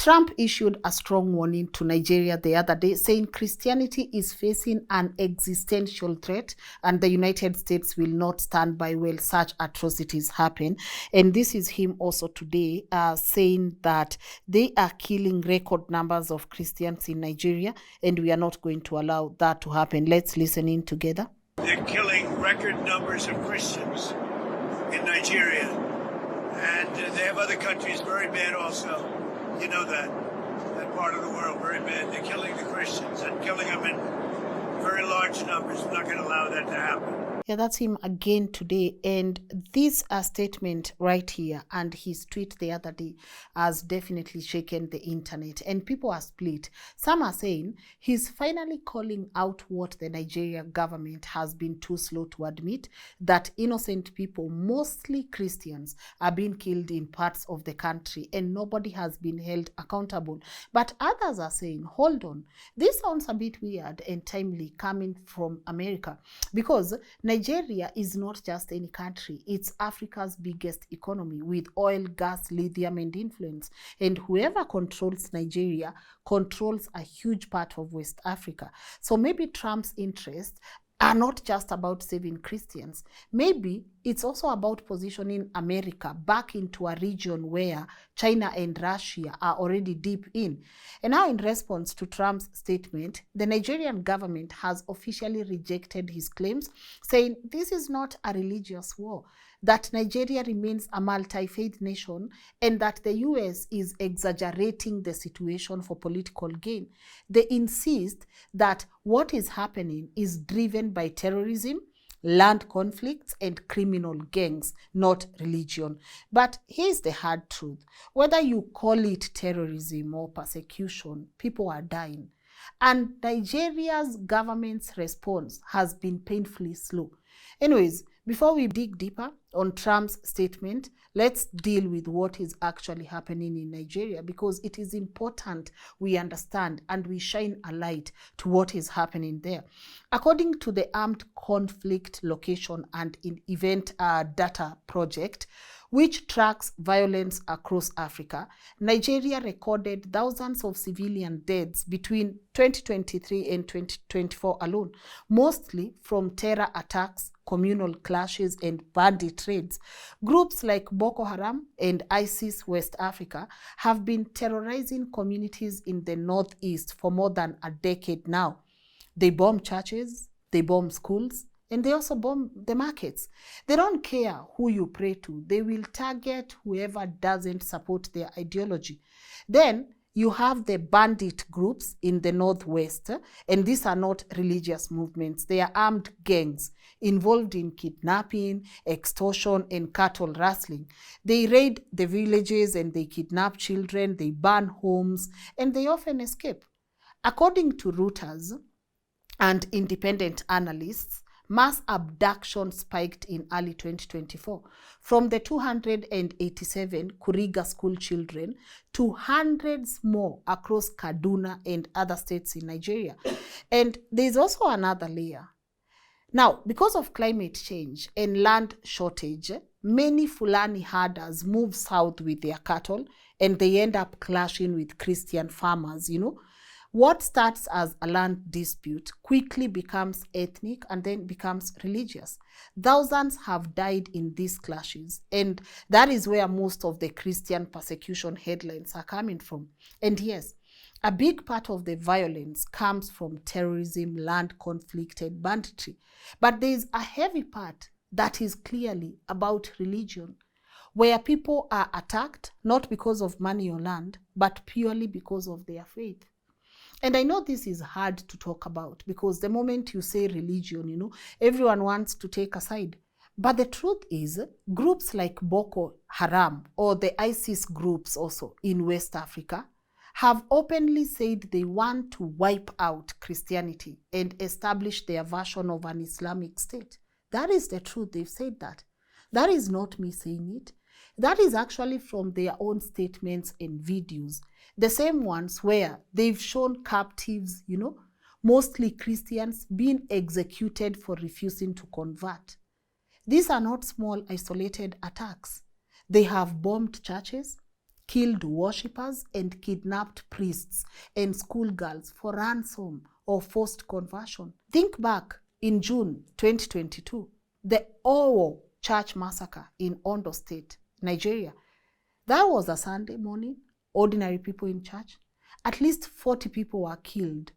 Trump issued a strong warning to Nigeria the other day, saying Christianity is facing an existential threat and the United States will not stand by while such atrocities happen. And this is him also today saying that they are killing record numbers of Christians in Nigeria and we are not going to allow that to happen. Let's listen in together. They're killing record numbers of Christians in Nigeria. And they have other countries very bad also. You know that part of the world, very bad. They're killing the Christians and killing them in very large numbers. We're not going to allow that to happen. Yeah, that's him again today. And this statement right here and his tweet the other day has definitely shaken the internet. And people are split. Some are saying he's finally calling out what the Nigerian government has been too slow to admit, that innocent people, mostly Christians, are being killed in parts of the country and nobody has been held accountable. But others are saying, hold on, this sounds a bit weird and timely coming from America, because Nigeria is not just any country. It's Africa's biggest economy with oil, gas, lithium, and influence. And whoever controls Nigeria controls a huge part of West Africa. So maybe Trump's interests are not just about saving Christians. Maybe it's also about positioning America back into a region where China and Russia are already deep in. And now in response to Trump's statement, the Nigerian government has officially rejected his claims, saying this is not a religious war, that Nigeria remains a multi-faith nation, and that the US is exaggerating the situation for political gain. They insist that what is happening is driven by terrorism, land conflicts, and criminal gangs, not religion. But here's the hard truth. Whether you call it terrorism or persecution, people are dying. And Nigeria's government's response has been painfully slow. Anyways, before we dig deeper on Trump's statement, let's deal with what is actually happening in Nigeria, because it is important we understand and we shine a light to what is happening there. According to the Armed Conflict Location and Event Data Project, which tracks violence across Africa, Nigeria recorded thousands of civilian deaths between 2023 and 2024 alone, mostly from terror attacks, communal clashes, and bandit raids. Groups like Boko Haram and ISIS West Africa have been terrorizing communities in the northeast for more than a decade now. They bomb churches, they bomb schools, and they also bomb the markets. They don't care who you pray to. They will target whoever doesn't support their ideology. Then you have the bandit groups in the northwest, and these are not religious movements. They are armed gangs involved in kidnapping, extortion, and cattle rustling. They raid the villages and they kidnap children, they burn homes, and they often escape. According to Reuters and independent analysts, mass abduction spiked in early 2024 from the 287 Kuriga school children to hundreds more across Kaduna and other states in Nigeria. And there's also another layer. Now, because of climate change and land shortage, many Fulani herders move south with their cattle and they end up clashing with Christian farmers, What starts as a land dispute quickly becomes ethnic and then becomes religious. Thousands have died in these clashes, and that is where most of the Christian persecution headlines are coming from. And yes, a big part of the violence comes from terrorism, land conflict, and banditry. But there is a heavy part that is clearly about religion, where people are attacked not because of money or land, but purely because of their faith. And I know this is hard to talk about because the moment you say religion, everyone wants to take a side. But the truth is, groups like Boko Haram or the ISIS groups also in West Africa have openly said they want to wipe out Christianity and establish their version of an Islamic state. That is the truth. They've said that. That is not me saying it. That is actually from their own statements and videos. The same ones where they've shown captives, mostly Christians, being executed for refusing to convert. These are not small isolated attacks. They have bombed churches, killed worshippers and kidnapped priests and schoolgirls for ransom or forced conversion. Think back in June 2022, the Owo church massacre in Ondo State, Nigeria. That was a Sunday morning, ordinary people in church. At least 40 people were killed.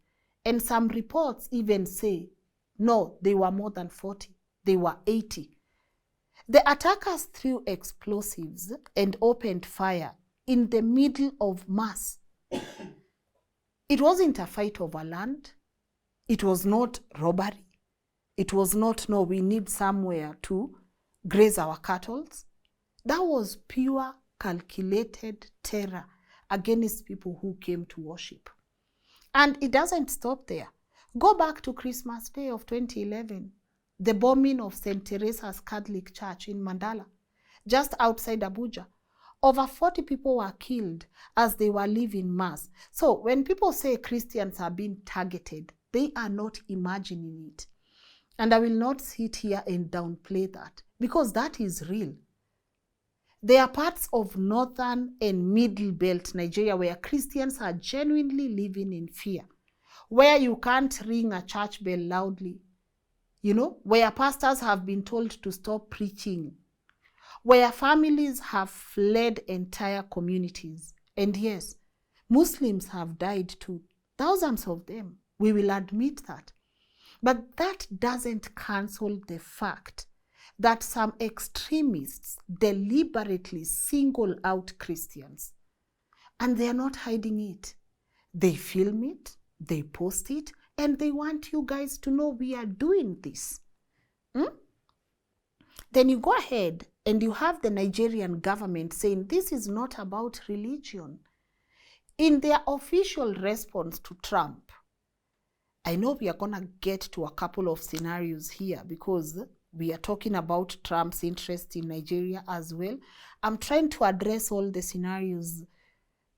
And some reports even say, no, they were more than 40. They were 80. The attackers threw explosives and opened fire in the middle of mass. It wasn't a fight over land. It was not robbery. It was not, no, we need somewhere to graze our cattle. That was pure calculated terror against people who came to worship. And it doesn't stop there. Go back to Christmas Day of 2011, the bombing of St. Teresa's Catholic Church in Mandala, just outside Abuja. Over 40 people were killed as they were leaving mass. So when people say Christians are being targeted, they are not imagining it. And I will not sit here and downplay that, because that is real. There are parts of northern and middle belt Nigeria where Christians are genuinely living in fear, where you can't ring a church bell loudly, where pastors have been told to stop preaching, where families have fled entire communities. And yes, Muslims have died too, thousands of them. We will admit that. But that doesn't cancel the fact that some extremists deliberately single out Christians. And they are not hiding it. They film it, they post it, and they want you guys to know we are doing this. Then you go ahead and you have the Nigerian government saying this is not about religion. In their official response to Trump, I know we are going to get to a couple of scenarios here because we are talking about Trump's interest in Nigeria as well. I'm trying to address all the scenarios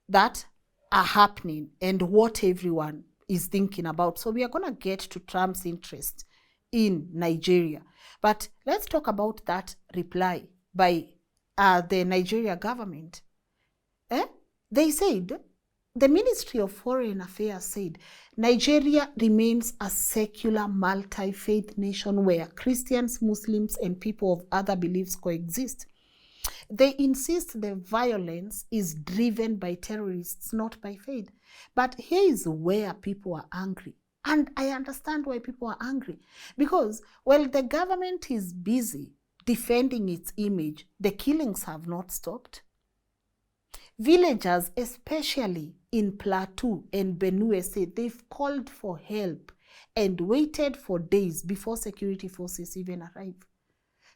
that are happening and what everyone is thinking about. So we are going to get to Trump's interest in Nigeria. But let's talk about that reply by the Nigeria government. They said, the Ministry of Foreign Affairs said, Nigeria remains a secular multi-faith nation where Christians, Muslims, and people of other beliefs coexist. They insist the violence is driven by terrorists, not by faith. But here is where people are angry. And I understand why people are angry. Because while the government is busy defending its image, the killings have not stopped. Villagers, especially in Plateau and Benue, said they've called for help and waited for days before security forces even arrive.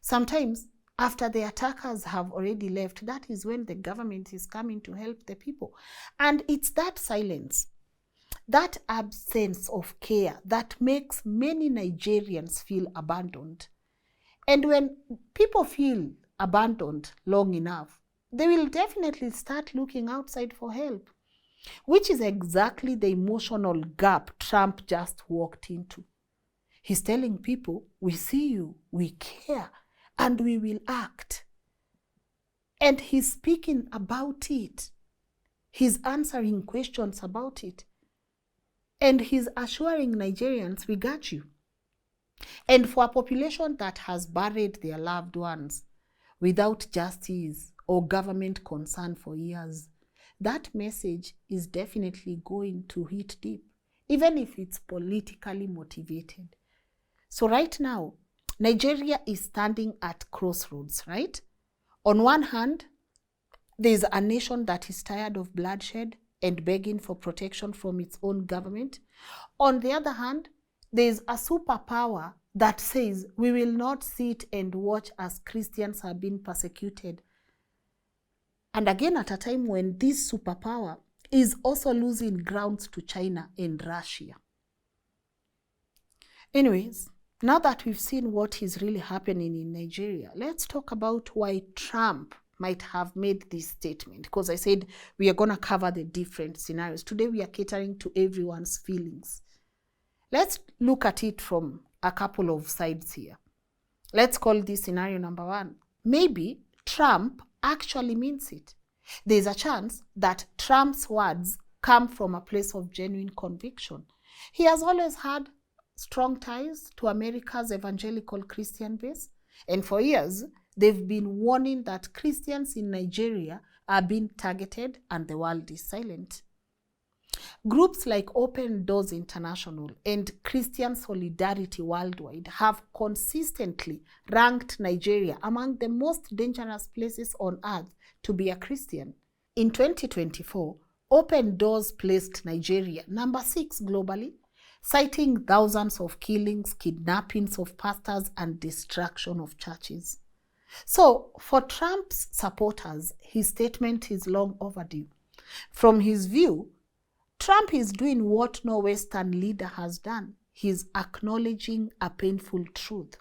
Sometimes, after the attackers have already left, that is when the government is coming to help the people. And it's that silence, that absence of care that makes many Nigerians feel abandoned. And when people feel abandoned long enough, they will definitely start looking outside for help, which is exactly the emotional gap Trump just walked into. He's telling people, we see you, we care, and we will act. And he's speaking about it. He's answering questions about it. And he's assuring Nigerians, we got you. And for a population that has buried their loved ones without justice or government concern for years, that message is definitely going to hit deep, even if it's politically motivated. So right now, Nigeria is standing at crossroads, right? On one hand, there's a nation that is tired of bloodshed and begging for protection from its own government. On the other hand, there's a superpower that says we will not sit and watch as Christians are being persecuted. And again, at a time when this superpower is also losing grounds to China and Russia. Anyways, now that we've seen what is really happening in Nigeria, let's talk about why Trump might have made this statement. Because I said we are going to cover the different scenarios. Today we are catering to everyone's feelings. Let's look at it from a couple of sides here. Let's call this scenario number one. Maybe Trump actually means it. There's a chance that Trump's words come from a place of genuine conviction. He has always had strong ties to America's evangelical Christian base, and for years, they've been warning that Christians in Nigeria are being targeted and the world is silent. Groups like Open Doors International and Christian Solidarity Worldwide have consistently ranked Nigeria among the most dangerous places on earth to be a Christian. In 2024, Open Doors placed Nigeria number 6 globally, citing thousands of killings, kidnappings of pastors, and destruction of churches. So, for Trump's supporters, his statement is long overdue. From his view, Trump is doing what no Western leader has done. He's acknowledging a painful truth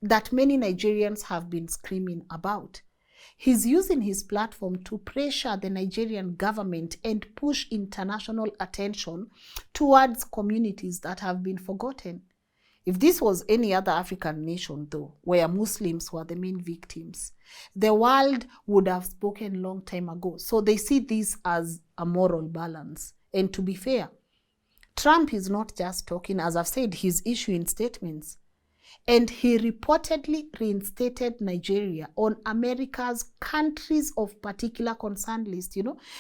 that many Nigerians have been screaming about. He's using his platform to pressure the Nigerian government and push international attention towards communities that have been forgotten. If this was any other African nation, though, where Muslims were the main victims, the world would have spoken long time ago. So they see this as a moral balance. And to be fair, Trump is not just talking, as I've said, he's issuing statements. And he reportedly reinstated Nigeria on America's countries of particular concern list,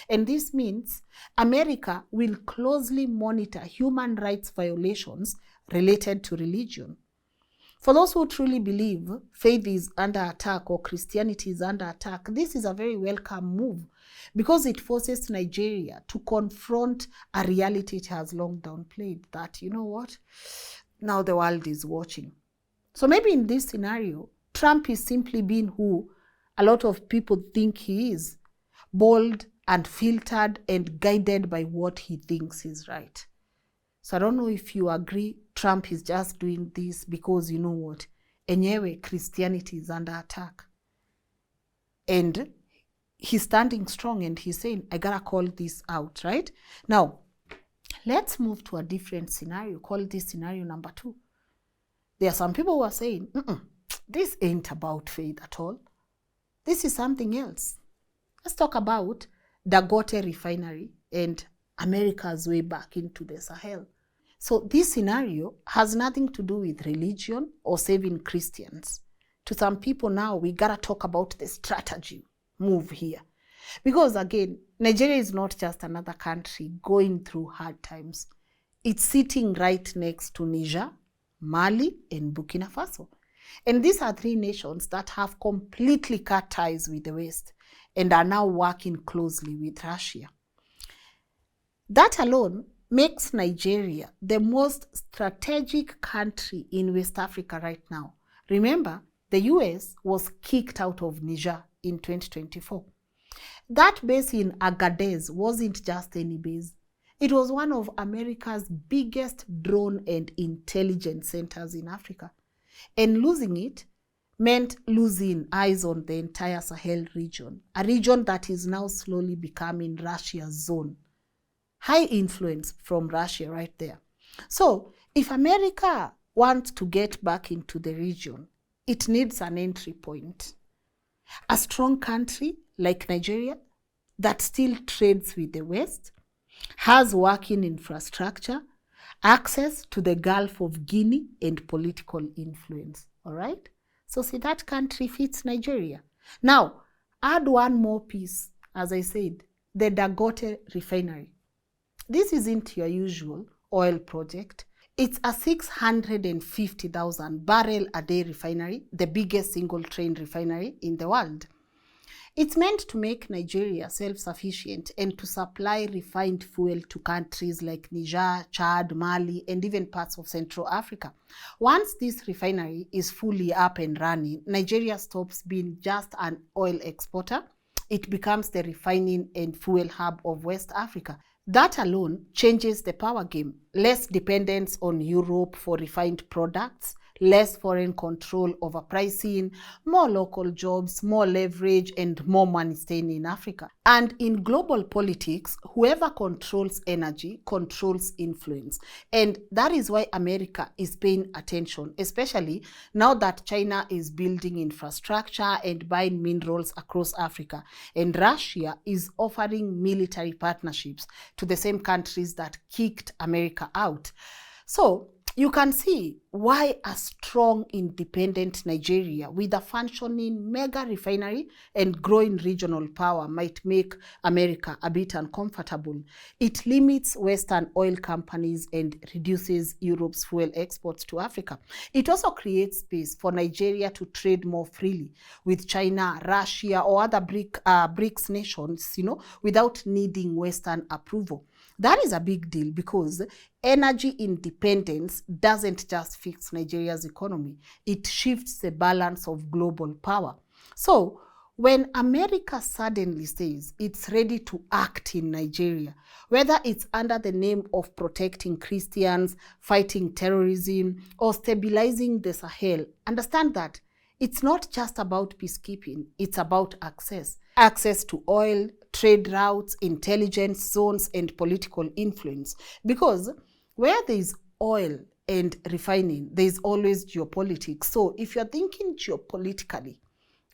And this means America will closely monitor human rights violations related to religion. For those who truly believe faith is under attack or Christianity is under attack, this is a very welcome move because it forces Nigeria to confront a reality it has long downplayed, that, now the world is watching. So maybe in this scenario, Trump is simply being who a lot of people think he is, bold and filtered and guided by what he thinks is right. So I don't know if you agree Trump is just doing this because enyewe Christianity is under attack. And he's standing strong and he's saying, I gotta call this out, right? Now, let's move to a different scenario. Call this scenario number 2. There are some people who are saying, this ain't about faith at all. This is something else. Let's talk about Dangote Refinery and America's way back into the Sahel. So this scenario has nothing to do with religion or saving Christians. To some people now, we gotta talk about the strategy move here. Because again, Nigeria is not just another country going through hard times. It's sitting right next to Niger, Mali, and Burkina Faso. And these are 3 nations that have completely cut ties with the West and are now working closely with Russia. That alone makes Nigeria the most strategic country in West Africa right now. Remember, the US was kicked out of Niger in 2024. That base in Agadez wasn't just any base. It was one of America's biggest drone and intelligence centers in Africa. And losing it meant losing eyes on the entire Sahel region, a region that is now slowly becoming Russia's zone. High influence from Russia right there. So if America wants to get back into the region, it needs an entry point. A strong country like Nigeria that still trades with the West, has working infrastructure, access to the Gulf of Guinea, and political influence. All right? So see, that country fits Nigeria. Now, add one more piece, as I said, the Dangote Refinery. This isn't your usual oil project. It's a 650,000 barrel a day refinery, the biggest single train refinery in the world. It's meant to make Nigeria self-sufficient and to supply refined fuel to countries like Niger, Chad, Mali, and even parts of Central Africa. Once this refinery is fully up and running, Nigeria stops being just an oil exporter. It becomes the refining and fuel hub of West Africa. That alone changes the power game. Less dependence on Europe for refined products, less foreign control over pricing, more local jobs, more leverage, and more money staying in Africa. And in global politics, whoever controls energy controls influence. And that is why America is paying attention, especially now that China is building infrastructure and buying minerals across Africa. And Russia is offering military partnerships to the same countries that kicked America out. So you can see why a strong, independent Nigeria with a functioning mega refinery and growing regional power might make America a bit uncomfortable. It limits Western oil companies and reduces Europe's fuel exports to Africa. It also creates space for Nigeria to trade more freely with China, Russia, or other BRICS nations, without needing Western approval. That is a big deal because energy independence doesn't just fix Nigeria's economy, it shifts the balance of global power. So when America suddenly says it's ready to act in Nigeria, whether it's under the name of protecting Christians, fighting terrorism, or stabilizing the Sahel, understand that it's not just about peacekeeping, it's about access. Access to oil, trade routes, intelligence zones, and political influence. Because where there is oil and refining, there is always geopolitics. So if you're thinking geopolitically,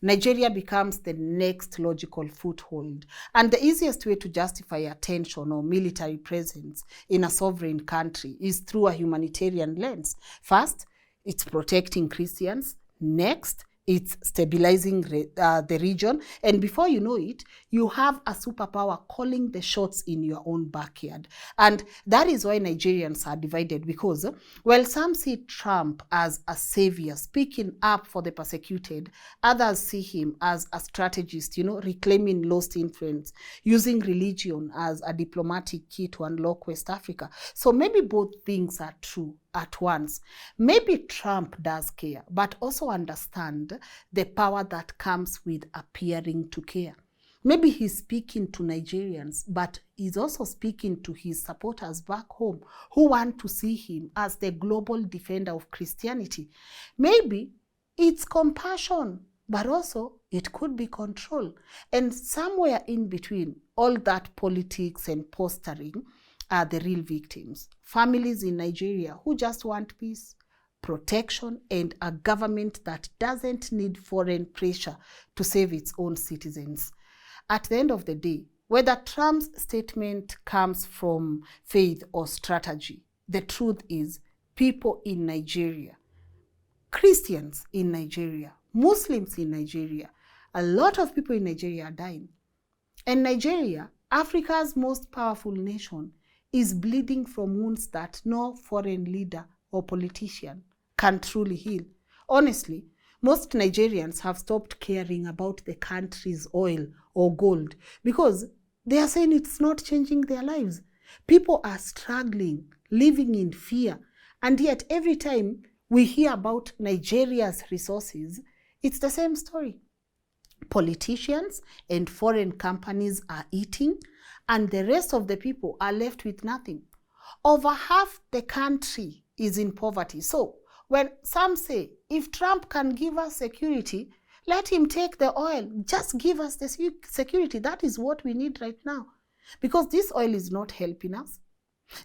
Nigeria becomes the next logical foothold. And the easiest way to justify attention or military presence in a sovereign country is through a humanitarian lens. First, it's protecting Christians. Next, it's stabilizing the region. And before you know it, you have a superpower calling the shots in your own backyard. And that is why Nigerians are divided, because while some see Trump as a savior speaking up for the persecuted, others see him as a strategist, reclaiming lost influence, using religion as a diplomatic key to unlock West Africa. So maybe both things are true at once. Maybe Trump does care, but also understand the power that comes with appearing to care. Maybe he's speaking to Nigerians, but he's also speaking to his supporters back home who want to see him as the global defender of Christianity. Maybe it's compassion, but also it could be control. And somewhere in between all that politics and posturing are the real victims. Families in Nigeria who just want peace, protection, and a government that doesn't need foreign pressure to save its own citizens. At the end of the day, whether Trump's statement comes from faith or strategy, the truth is people in Nigeria, Christians in Nigeria, Muslims in Nigeria, a lot of people in Nigeria are dying. And Nigeria, Africa's most powerful nation, is bleeding from wounds that no foreign leader or politician can truly heal. Honestly, most Nigerians have stopped caring about the country's oil or gold because they are saying it's not changing their lives. People are struggling, living in fear, and yet every time we hear about Nigeria's resources, it's the same story. Politicians and foreign companies are eating, and the rest of the people are left with nothing. Over half the country is in poverty. So when some say, if Trump can give us security, let him take the oil. Just give us the security. That is what we need right now. Because this oil is not helping us.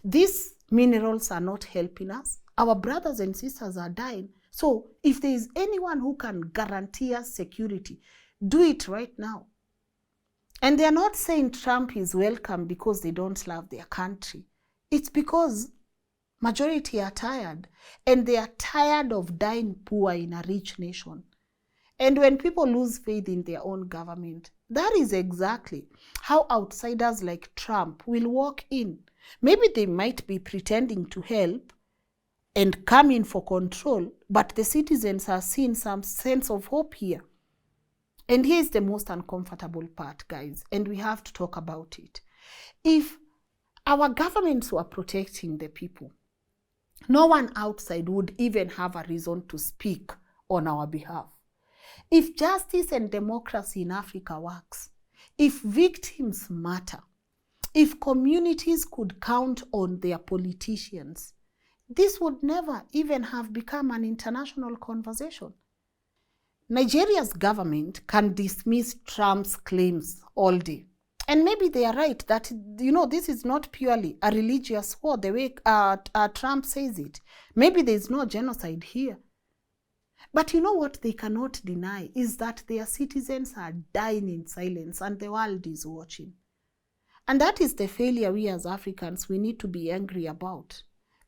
These minerals are not helping us. Our brothers and sisters are dying. So if there is anyone who can guarantee us security, do it right now. And they are not saying Trump is welcome because they don't love their country. It's because majority are tired, and they are tired of dying poor in a rich nation. And when people lose faith in their own government, that is exactly how outsiders like Trump will walk in. Maybe they might be pretending to help and come in for control, but the citizens are seeing some sense of hope here. And here's the most uncomfortable part, guys, and we have to talk about it. If our governments were protecting the people, no one outside would even have a reason to speak on our behalf. If justice and democracy in Africa works, if victims matter, if communities could count on their politicians, this would never even have become an international conversation. Nigeria's government can dismiss Trump's claims all day. And maybe they are right that, this is not purely a religious war the way Trump says it. Maybe there is no genocide here. But you know what they cannot deny is that their citizens are dying in silence and the world is watching. And that is the failure we as Africans, we need to be angry about.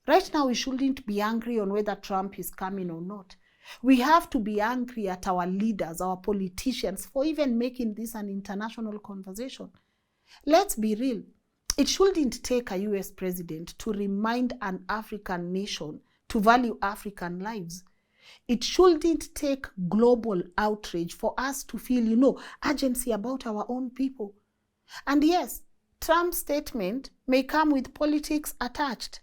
Right now, we shouldn't be angry on whether Trump is coming or not. We have to be angry at our leaders, our politicians, for even making this an international conversation. Let's be real. It shouldn't take a US president to remind an African nation to value African lives. It shouldn't take global outrage for us to feel, urgency about our own people. And yes, Trump's statement may come with politics attached.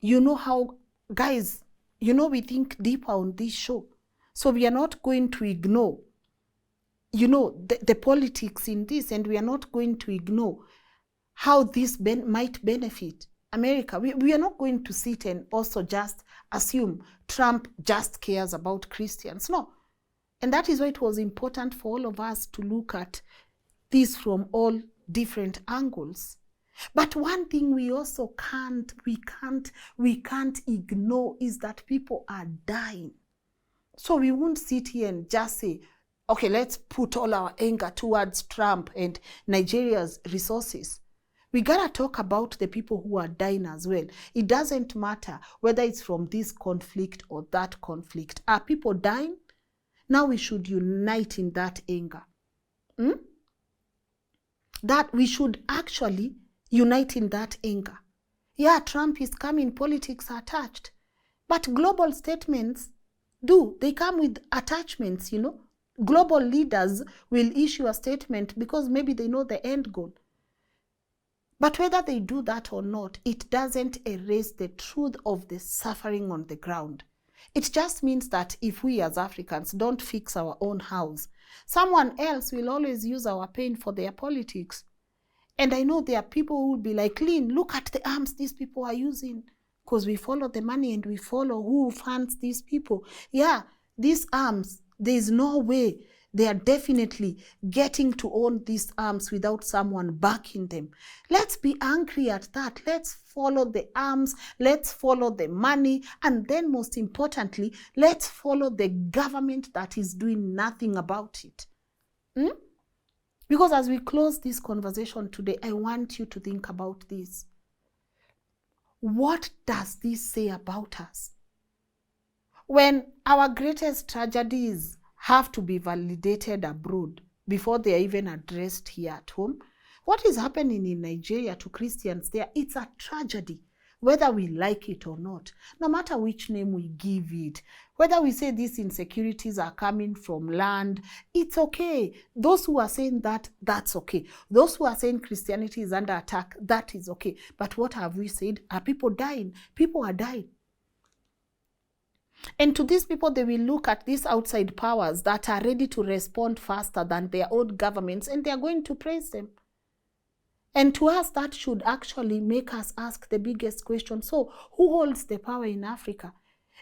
You know how, guys, we think deeper on this show. So we are not going to ignore, the politics in this, and we are not going to ignore how this might benefit America. We are not going to sit and also just assume Trump just cares about Christians. No. And that is why it was important for all of us to look at this from all different angles. But one thing we also can't ignore is that people are dying. So we won't sit here and just say, okay, let's put all our anger towards Trump and Nigeria's resources. We gotta talk about the people who are dying as well. It doesn't matter whether it's from this conflict or that conflict. Are people dying? Now we should unite in that anger. That we should actually unite in that anger. Yeah, Trump is coming, politics are attached. But global statements they come with attachments, Global leaders will issue a statement because maybe they know the end goal. But whether they do that or not, it doesn't erase the truth of the suffering on the ground. It just means that if we as Africans don't fix our own house, someone else will always use our pain for their politics. And I know there are people who will be like, Lynn, look at the arms these people are using. Because we follow the money and we follow who funds these people. Yeah, these arms, there is no way they are definitely getting to own these arms without someone backing them. Let's be angry at that. Let's follow the arms. Let's follow the money. And then most importantly, let's follow the government that is doing nothing about it. Because as we close this conversation today, I want you to think about this. What does this say about us? When our greatest tragedies have to be validated abroad before they are even addressed here at home, what is happening in Nigeria to Christians there, it's a tragedy, whether we like it or not, no matter which name we give it. Whether we say these insecurities are coming from land, it's okay. Those who are saying that, that's okay. Those who are saying Christianity is under attack, that is okay. But what have we said? Are people dying? People are dying. And to these people, they will look at these outside powers that are ready to respond faster than their own governments, and they are going to praise them. And to us, that should actually make us ask the biggest question. So, who holds the power in Africa?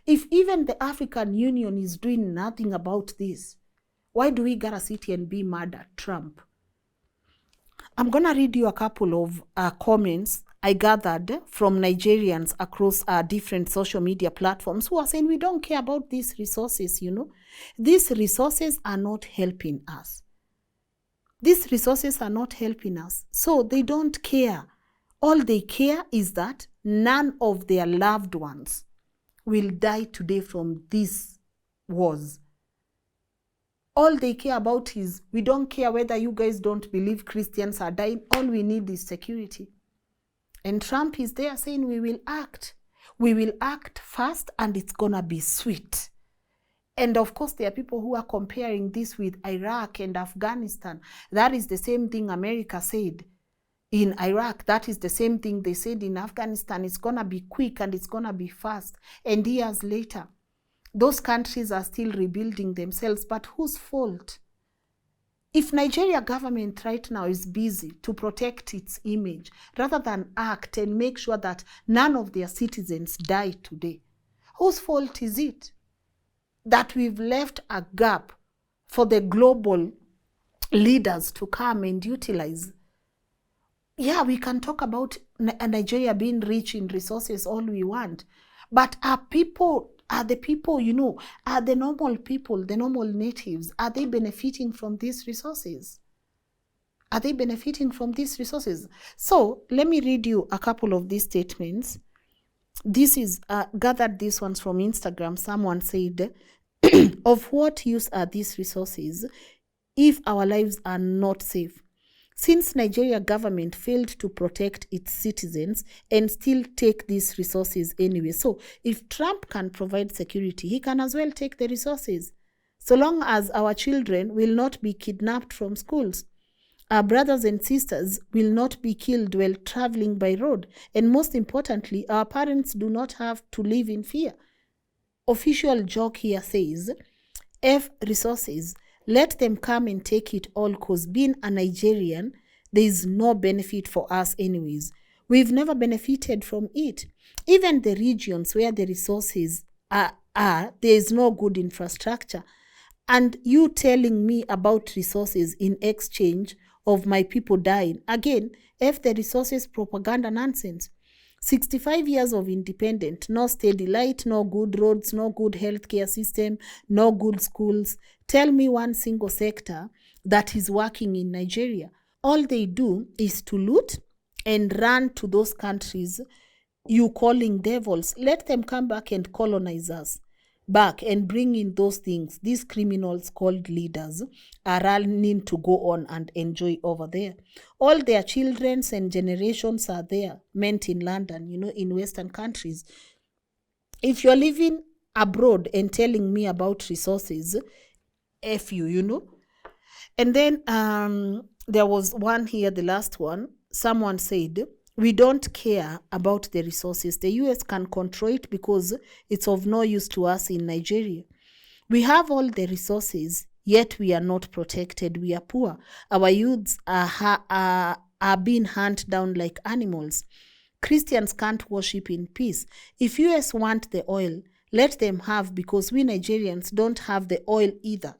If even the African Union is doing nothing about this, why do we gotta sit here and be mad at Trump? I'm gonna read you a couple of comments I gathered from Nigerians across different social media platforms who are saying we don't care about these resources, These resources are not helping us. These resources are not helping us. So they don't care. All they care is that none of their loved ones will die today from these wars. All they care about is, we don't care whether you guys don't believe Christians are dying. All we need is security. And Trump is there saying we will act. We will act fast and it's gonna be sweet. And of course, there are people who are comparing this with Iraq and Afghanistan. That is the same thing America said in Iraq. That is the same thing they said in Afghanistan. It's gonna be quick and it's gonna be fast. And years later, those countries are still rebuilding themselves. But whose fault? If Nigeria government right now is busy to protect its image rather than act and make sure that none of their citizens die today, whose fault is it that we've left a gap for the global leaders to come and utilize? Yeah, we can talk about Nigeria being rich in resources all we want, but are the people, are the normal people, the normal natives, are they benefiting from these resources? Are they benefiting from these resources? So let me read you a couple of these statements. This is gathered these ones from Instagram. Someone said, of what use are these resources if our lives are not safe? Since Nigeria government failed to protect its citizens and still take these resources anyway. So if Trump can provide security, he can as well take the resources. So long as our children will not be kidnapped from schools, our brothers and sisters will not be killed while traveling by road. And most importantly, our parents do not have to live in fear. Official joke here says, F resources, let them come and take it all, because being a Nigerian, there is no benefit for us anyways. We've never benefited from it. Even the regions where the resources are there is no good infrastructure. And you telling me about resources in exchange of my people dying. Again, F the resources propaganda nonsense. 65 years of independence, no steady light, no good roads, no good healthcare system, no good schools. Tell me one single sector that is working in Nigeria. All they do is to loot and run to those countries you calling devils. Let them come back and colonize us back and bring in those things. These criminals called leaders are running to go on and enjoy over there. All their children's and generations are there, meant in London, in Western countries. If you're living abroad and telling me about resources, F you, And then there was one here, the last one. Someone said, we don't care about the resources. The US can control it because it's of no use to us in Nigeria. We have all the resources, yet we are not protected. We are poor. Our youths are being hunted down like animals. Christians can't worship in peace. If US want the oil, let them have, because we Nigerians don't have the oil either,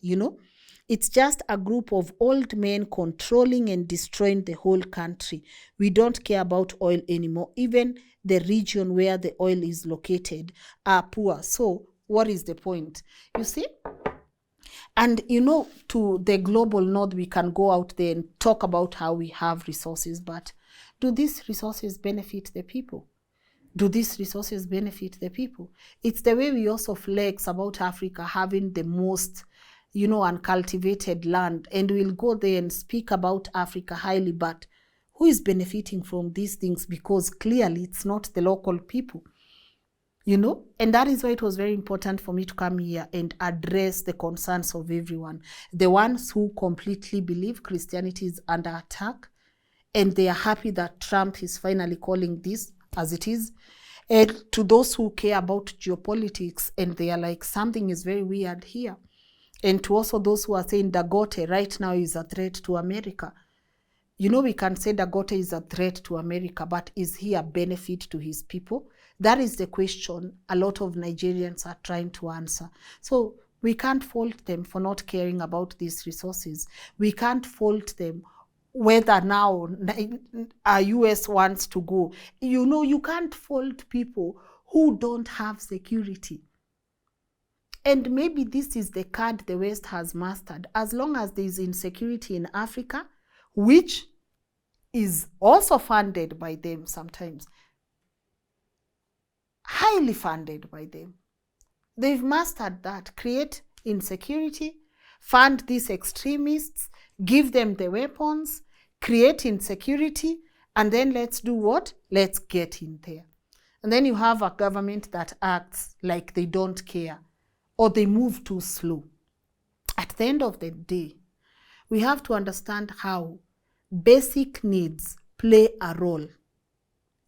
It's just a group of old men controlling and destroying the whole country. We don't care about oil anymore. Even the region where the oil is located are poor. So what is the point? You see? And to the global north, we can go out there and talk about how we have resources, but do these resources benefit the people? Do these resources benefit the people? It's the way we also flex about Africa having the most uncultivated land, and we'll go there and speak about Africa highly, but who is benefiting from these things? Because clearly it's not the local people, and that is why it was very important for me to come here and address the concerns of everyone. The ones who completely believe Christianity is under attack, and they are happy that Trump is finally calling this as it is, and to those who care about geopolitics, and they are like, something is very weird here. And to also those who are saying Dangote right now is a threat to America. We can say Dangote is a threat to America, but is he a benefit to his people? That is the question a lot of Nigerians are trying to answer. So we can't fault them for not caring about these resources. We can't fault them whether now a US wants to go. You can't fault people who don't have security. And maybe this is the card the West has mastered. As long as there is insecurity in Africa, which is also funded by them sometimes, highly funded by them, they've mastered that. Create insecurity, fund these extremists, give them the weapons, create insecurity, and then let's do what? Let's get in there. And then you have a government that acts like they don't care, or they move too slow. At the end of the day, we have to understand how basic needs play a role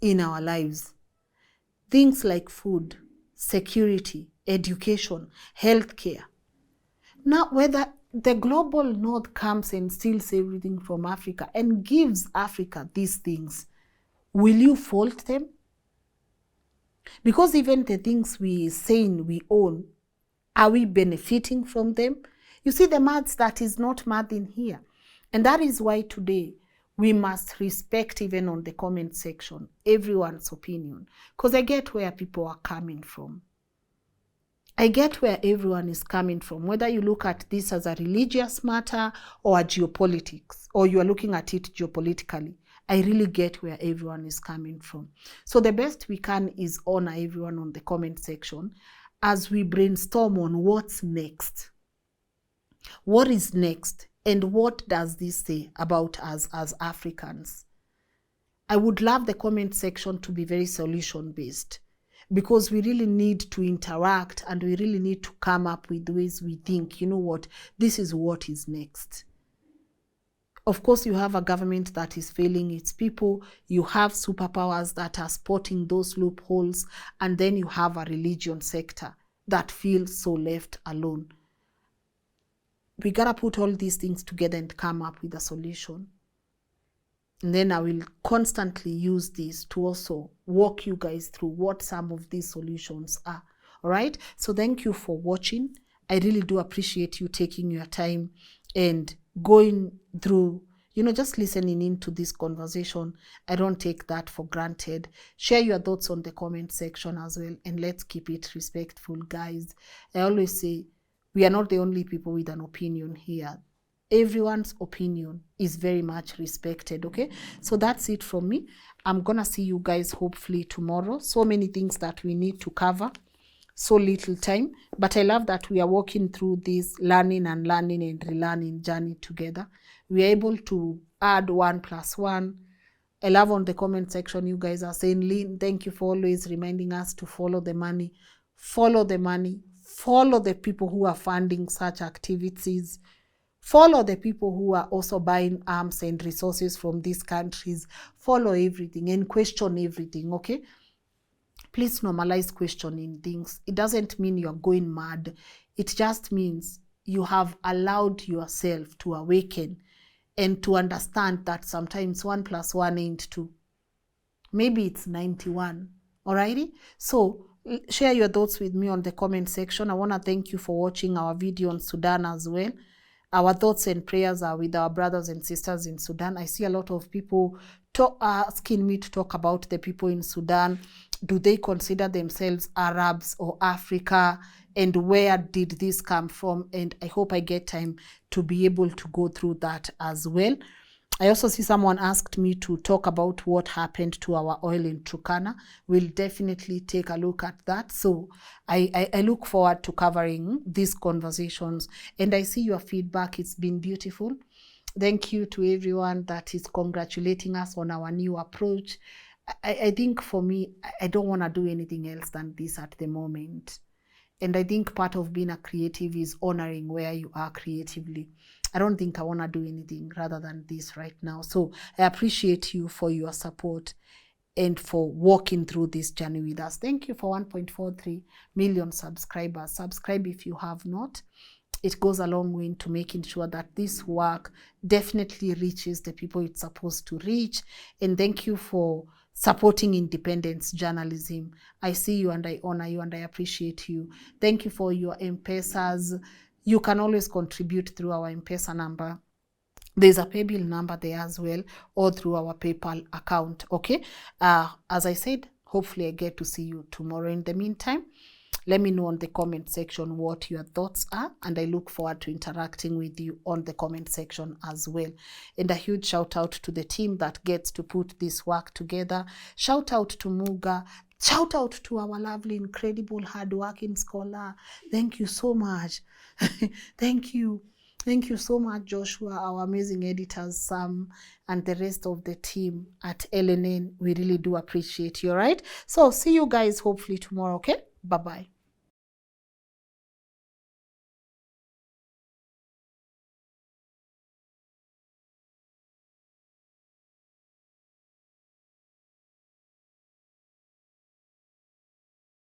in our lives. Things like food, security, education, healthcare. Now, whether the global north comes and steals everything from Africa and gives Africa these things, will you fault them? Because even the things we saying we own, are we benefiting from them? You see, the maths that is not math in here. And that is why today we must respect, even on the comment section, everyone's opinion. Because I get where people are coming from. I get where everyone is coming from, whether you look at this as a religious matter or a geopolitics, or you are looking at it geopolitically. I really get where everyone is coming from. So the best we can is honor everyone on the comment section as we brainstorm on what's next. What is next? And what does this say about us as Africans? I would love the comment section to be very solution-based, because we really need to interact and we really need to come up with ways we think, you know what, this is what is next. Of course, you have a government that is failing its people. You have superpowers that are spotting those loopholes. And then you have a religion sector that feels so left alone. We gotta put all these things together and come up with a solution. And then I will constantly use this to also walk you guys through what some of these solutions are. All right? So thank you for watching. I really do appreciate you taking your time and going through, you know, just listening into this conversation. I don't take that for granted. Share your thoughts on the comment section as well. And let's keep it respectful, guys. I always say, we are not the only people with an opinion here. Everyone's opinion is very much respected, okay? So that's it from me. I'm gonna see you guys hopefully tomorrow. So many things that we need to cover, so little time. But I love that we are walking through this learning and relearning journey together. We are able to add 1 + 1. I love on the comment section, you guys are saying, Lynn, thank you for always reminding us to follow the money. Follow the money. Follow the people who are funding such activities. Follow the people who are also buying arms and resources from these countries. Follow everything and question everything, okay? Please normalize questioning things. It doesn't mean you're going mad. It just means you have allowed yourself to awaken and to understand that sometimes 1 + 1 ain't 2. Maybe it's 91, alrighty? So share your thoughts with me on the comment section. I want to thank you for watching our video on Sudan as well. Our thoughts and prayers are with our brothers and sisters in Sudan. I see a lot of people asking me to talk about the people in Sudan. Do they consider themselves Arabs or Africa? And where did this come from? And I hope I get time to be able to go through that as well. I also see someone asked me to talk about what happened to our oil in Turkana. We'll definitely take a look at that. So I look forward to covering these conversations. And I see your feedback. It's been beautiful. Thank you to everyone that is congratulating us on our new approach. I think for me, I don't want to do anything else than this at the moment. And I think part of being a creative is honoring where you are creatively. I don't think I want to do anything rather than this right now. So I appreciate you for your support and for walking through this journey with us. Thank you for 1.43 million subscribers. Subscribe if you have not. It goes a long way into making sure that this work definitely reaches the people it's supposed to reach. And thank you for supporting independence journalism. I see you and I honor you and I appreciate you. Thank you for your M-Pesas. You can always contribute through our M-Pesa number. There's a paybill number there as well, or through our PayPal account, okay? As I said, hopefully I get to see you tomorrow. In the meantime, let me know on the comment section what your thoughts are, and I look forward to interacting with you on the comment section as well. And a huge shout out to the team that gets to put this work together. Shout out to Muga. Shout out to our lovely, incredible, hardworking scholar. Thank you so much. Thank you. Thank you so much, Joshua, our amazing editors, Sam, and the rest of the team at LNN. We really do appreciate you, all right? So see you guys hopefully tomorrow, okay? Bye-bye.